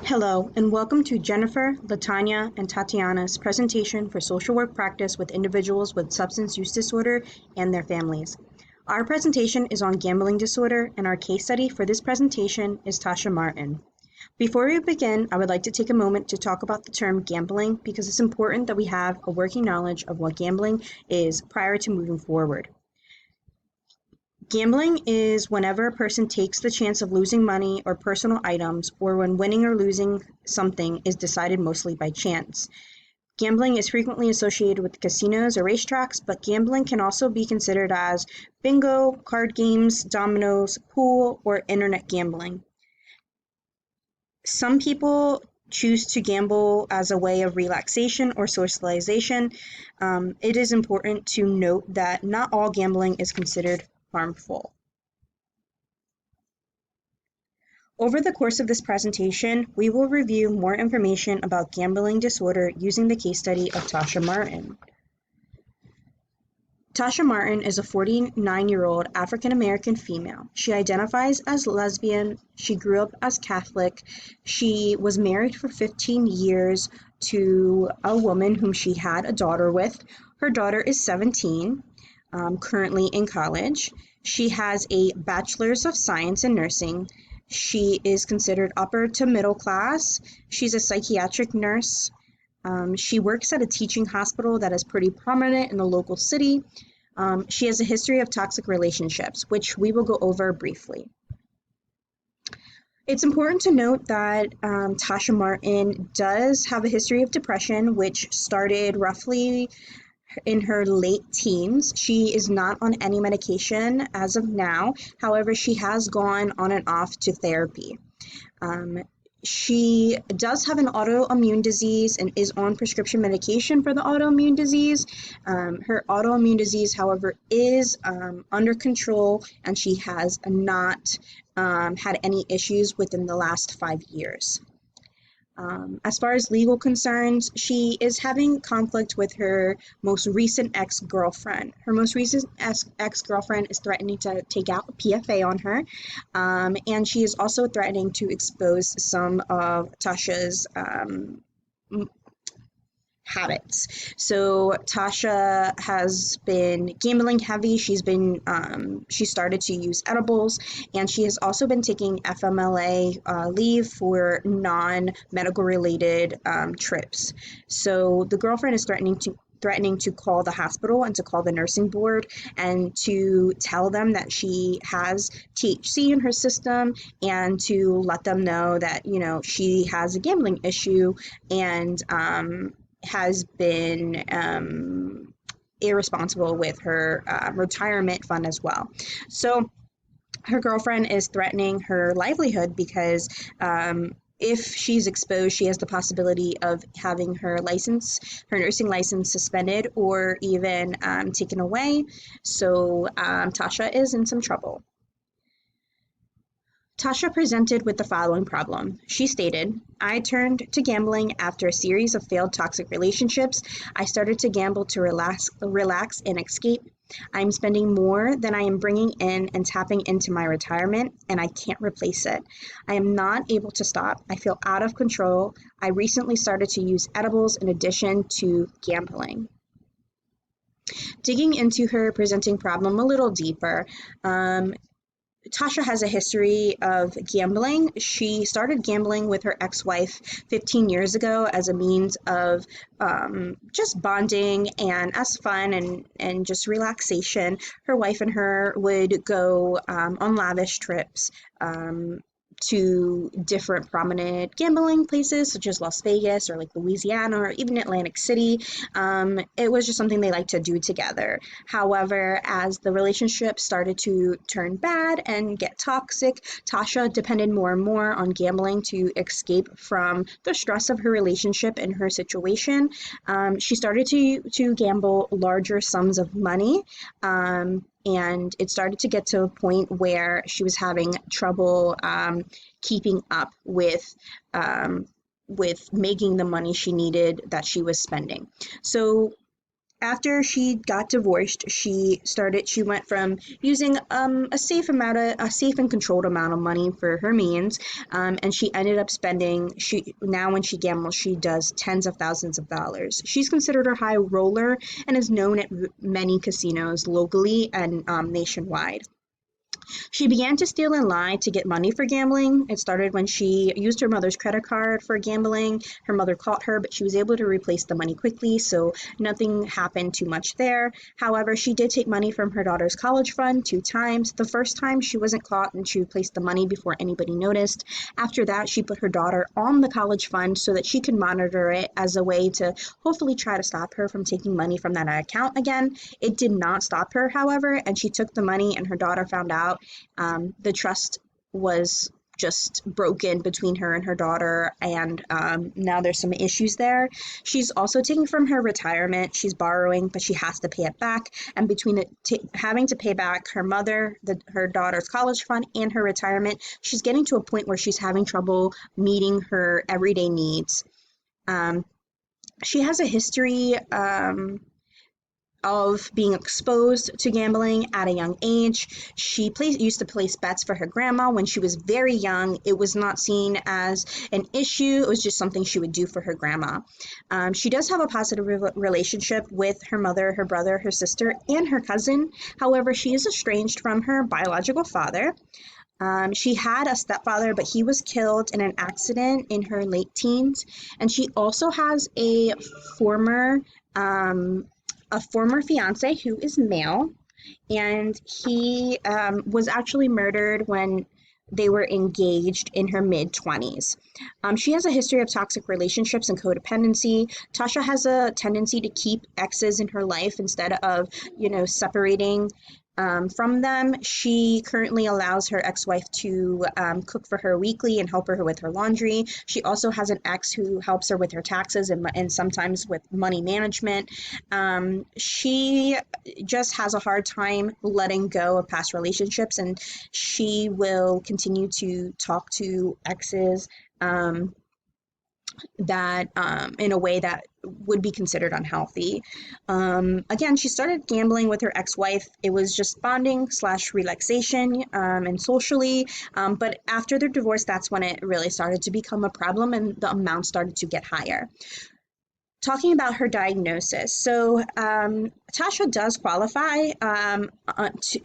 Hello, and welcome to Jennifer, Latanya, and Tatiana's presentation for social work practice with individuals with substance use disorder and their families. Our presentation is on gambling disorder, and our case study for this presentation is Tasha Martin. Before we begin, I would like to take a moment to talk about the term gambling because it's important that we have a working knowledge of what gambling is prior to moving forward. Gambling is whenever a person takes the chance of losing money or personal items, or when winning or losing something is decided mostly by chance. Gambling is frequently associated with casinos or racetracks, but gambling can also be considered as bingo, card games, dominoes, pool, or internet gambling. Some people choose to gamble as a way of relaxation or socialization. It is important to note that not all gambling is considered harmful. Over the course of this presentation, we will review more information about gambling disorder using the case study of Tasha Martin. Tasha Martin is a 49-year-old African-American female. She identifies as lesbian. She grew up as Catholic. She was married for 15 years to a woman whom she had a daughter with. Her daughter is 17, currently in college. She has a bachelor's of science in nursing. She is considered upper to middle class. She's a psychiatric nurse. She works at a teaching hospital that is pretty prominent in the local city. She has a history of toxic relationships, which we will go over briefly. It's important to note that Tasha Martin does have a history of depression, which started roughly in her late teens. She is not on any medication as of now. However, she has gone on and off to therapy. She does have an autoimmune disease and is on prescription medication for the autoimmune disease. Her autoimmune disease, however, is under control, and she has not had any issues within the last 5 years. As far as legal concerns, she is having conflict with her most recent ex-girlfriend. Her most recent ex-girlfriend is threatening to take out a PFA on her, and she is also threatening to expose some of Tasha's habits. So Tasha has been gambling heavy. She started to use edibles, and she has also been taking FMLA leave for non-medical related trips. So the girlfriend is threatening to call the hospital and to call the nursing board and to tell them that she has THC in her system and to let them know that, she has a gambling issue and has been irresponsible with her retirement fund as well. So her girlfriend is threatening her livelihood because if she's exposed, she has the possibility of having her nursing license suspended or even taken away. So Tasha is in some trouble. Tasha presented with the following problem. She stated, "I turned to gambling after a series of failed toxic relationships. I started to gamble to relax and escape. I'm spending more than I am bringing in and tapping into my retirement, and I can't replace it. I am not able to stop. I feel out of control. I recently started to use edibles in addition to gambling." Digging into her presenting problem a little deeper, Tasha has a history of gambling. She started gambling with her ex-wife 15 years ago as a means of just bonding and as fun and just relaxation. Her wife and her would go on lavish trips to different prominent gambling places such as Las Vegas or like Louisiana or even Atlantic City. It was just something they liked to do together. However, as the relationship started to turn bad and get toxic, Tasha depended more and more on gambling to escape from the stress of her relationship and her situation. She started to gamble larger sums of money, and it started to get to a point where she was having trouble keeping up with making the money she needed that she was spending. So After she got divorced, she went from using a safe and controlled amount of money for her means, and she ended up spending she now when she gambles she does tens of thousands of dollars. She's considered a high roller and is known at many casinos locally and nationwide. She began to steal and lie to get money for gambling. It started when she used her mother's credit card for gambling. Her mother caught her, but she was able to replace the money quickly, so nothing happened too much there. However, she did take money from her daughter's college fund 2 times. The first time she wasn't caught and she replaced the money before anybody noticed. After that, she put her daughter on the college fund so that she could monitor it as a way to hopefully try to stop her from taking money from that account again. It did not stop her, however, and she took the money and her daughter found out. The trust was just broken between her and her daughter, and now there's some issues there. She's also taking from her retirement. She's borrowing, but she has to pay it back. And between having to pay back her mother, her daughter's college fund, and her retirement, she's getting to a point where she's having trouble meeting her everyday needs. She has a history of being exposed to gambling at a young age. She used to place bets for her grandma when she was very young. It was not seen as an issue. It was just something she would do for her grandma. She does have a positive relationship with her mother, her brother, her sister, and her cousin. However, she is estranged from her biological father. She had a stepfather, but he was killed in an accident in her late teens. And she also has former a former fiance who is male, and he was actually murdered when they were engaged in her mid-20s. She has a history of toxic relationships and codependency. Tasha has a tendency to keep exes in her life instead of, separating from them. She currently allows her ex-wife to cook for her weekly and help her with her laundry. She also has an ex who helps her with her taxes and sometimes with money management. She just has a hard time letting go of past relationships, and she will continue to talk to exes that in a way that would be considered unhealthy. Again, she started gambling with her ex-wife. It was just bonding / relaxation and socially. But after their divorce, that's when it really started to become a problem and the amount started to get higher. Talking about her diagnosis. So Tasha does qualify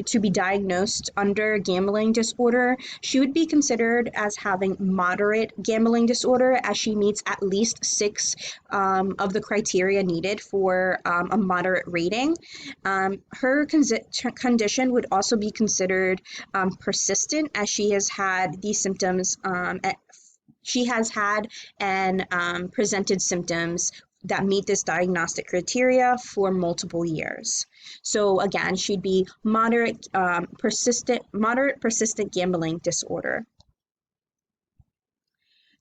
to be diagnosed under gambling disorder. She would be considered as having moderate gambling disorder, as she meets at least 6 of the criteria needed for a moderate rating. Her condition would also be considered persistent, as she has had these symptoms she has had and presented symptoms that meet this diagnostic criteria for multiple years. So again, she'd be moderate persistent gambling disorder.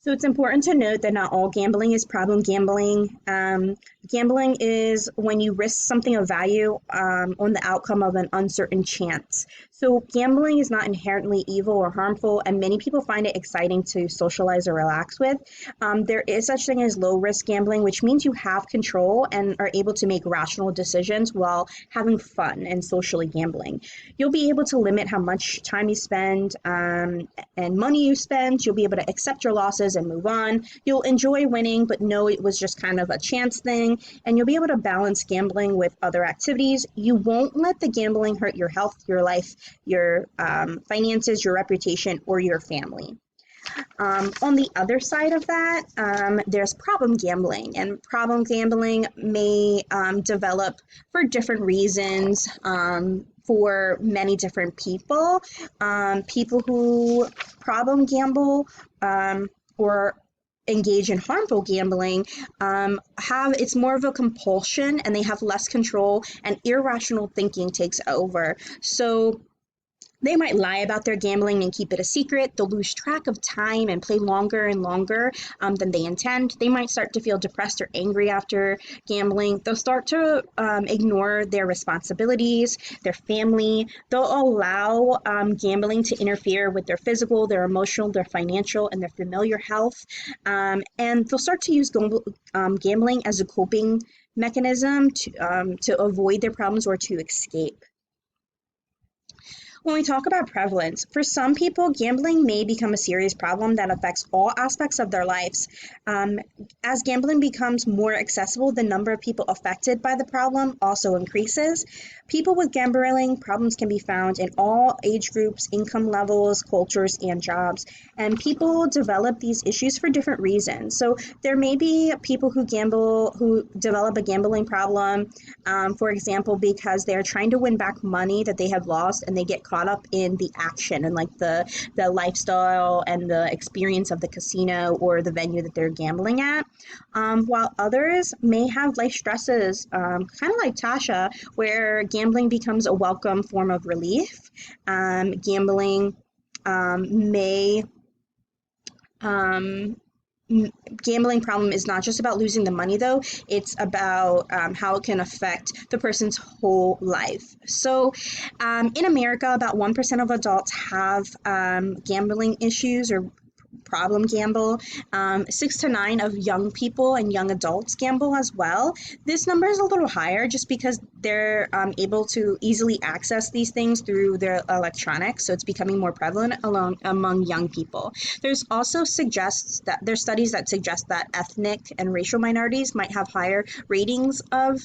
So it's important to note that not all gambling is problem gambling. Gambling is when you risk something of value on the outcome of an uncertain chance. So gambling is not inherently evil or harmful, and many people find it exciting to socialize or relax with. There is such thing as low risk gambling, which means you have control and are able to make rational decisions while having fun and socially gambling. You'll be able to limit how much time you spend and money you spend. You'll be able to accept your losses and move on. You'll enjoy winning, but know it was just kind of a chance thing, and you'll be able to balance gambling with other activities. You won't let the gambling hurt your health, your life, your finances, your reputation, or your family. On the other side of that, there's problem gambling, and problem gambling may develop for different reasons for many different people. People who problem gamble or engage in harmful gambling it's more of a compulsion, and they have less control, and irrational thinking takes over. So They might lie about their gambling and keep it a secret. They'll lose track of time and play longer and longer than they intend. They might start to feel depressed or angry after gambling. They'll start to ignore their responsibilities, their family. They'll allow gambling to interfere with their physical, their emotional, their financial, and their familiar health. And they'll start to use gambling as a coping mechanism to avoid their problems or to escape. When we talk about prevalence, for some people, gambling may become a serious problem that affects all aspects of their lives. As gambling becomes more accessible, the number of people affected by the problem also increases. People with gambling problems can be found in all age groups, income levels, cultures, and jobs. And people develop these issues for different reasons. So there may be people who develop a gambling problem, for example, because they're trying to win back money that they have lost and they get caught up in the action and like the lifestyle and the experience of the casino or the venue that they're gambling at. While others may have life stresses, kind of like Tasha, where gambling becomes a welcome form of relief. Gambling may gambling problem is not just about losing the money, though. It's about how it can affect the person's whole life. So in America, about 1% of adults have gambling issues or problem gamble. 6 to 9 of young people and young adults gamble as well. This number is a little higher just because they're able to easily access these things through their electronics, so it's becoming more prevalent among young people. There's studies that suggest that ethnic and racial minorities might have higher ratings of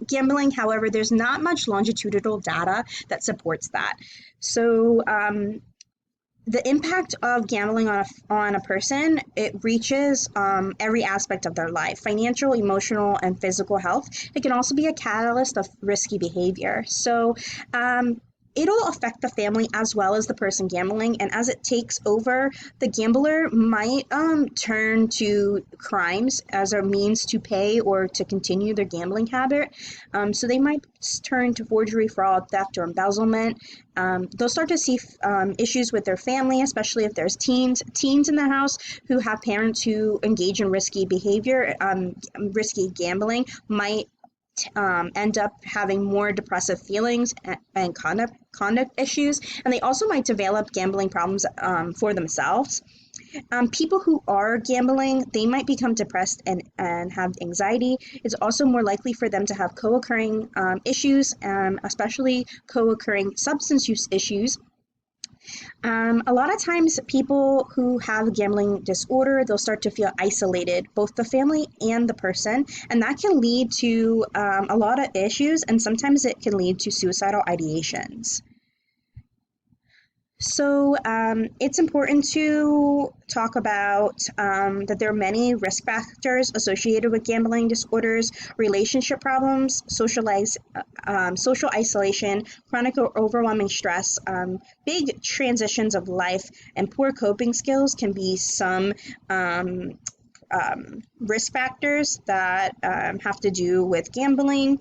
gambling. However, there's not much longitudinal data that supports that. So the impact of gambling on a person, it reaches every aspect of their life: financial, emotional, and physical health. It can also be a catalyst of risky behavior. So it'll affect the family as well as the person gambling, and as it takes over, the gambler might turn to crimes as a means to pay or to continue their gambling habit. So they might turn to forgery, fraud, theft, or embezzlement. They'll start to see issues with their family, especially if there's teens in the house who have parents who engage in risky behavior. Risky gambling might end up having more depressive feelings and conduct issues, and they also might develop gambling problems for themselves. People who are gambling, they might become depressed and have anxiety. It's also more likely for them to have co-occurring issues, especially co-occurring substance use issues. A lot of times people who have a gambling disorder, they'll start to feel isolated, both the family and the person, and that can lead to a lot of issues, and sometimes it can lead to suicidal ideations. So it's important to talk about that there are many risk factors associated with gambling disorders: relationship problems, social isolation, chronic or overwhelming stress, big transitions of life, and poor coping skills can be some risk factors that have to do with gambling.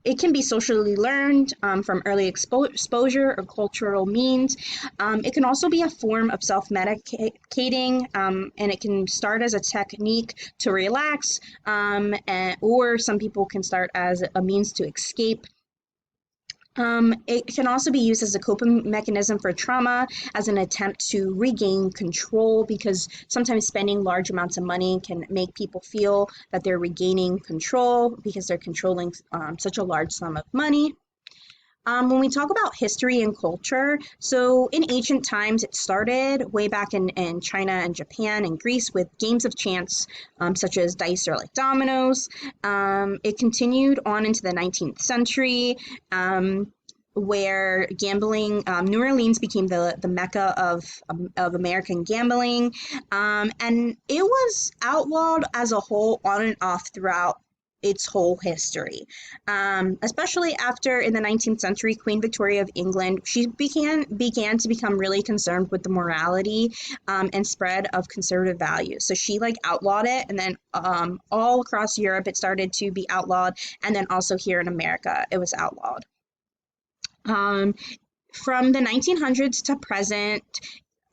It can be socially learned from early exposure or cultural means. It can also be a form of self-medicating, and it can start as a technique to relax, or some people can start as a means to escape. It can also be used as a coping mechanism for trauma, as an attempt to regain control, because sometimes spending large amounts of money can make people feel that they're regaining control because they're controlling such a large sum of money. When we talk about history and culture, so in ancient times, it started way back in China and Japan and Greece with games of chance, such as dice or like dominoes. It continued on into the 19th century, where gambling, New Orleans became the mecca of American gambling, and it was outlawed as a whole on and off throughout its whole history. Especially after, in the 19th century, Queen Victoria of England, she began to become really concerned with the morality and spread of conservative values. So she outlawed it, and then all across Europe it started to be outlawed, and then also here in America it was outlawed. Um, from the 1900s to present,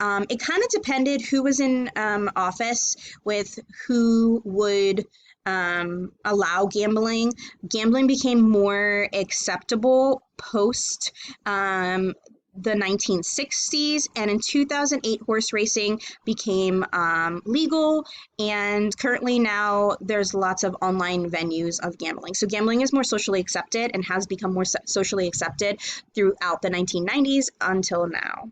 it kind of depended who was in office with who would allow gambling. Gambling became more acceptable post the 1960s, and in 2008, horse racing became legal. And currently, now there's lots of online venues of gambling. So, gambling is more socially accepted and has become more socially accepted throughout the 1990s until now.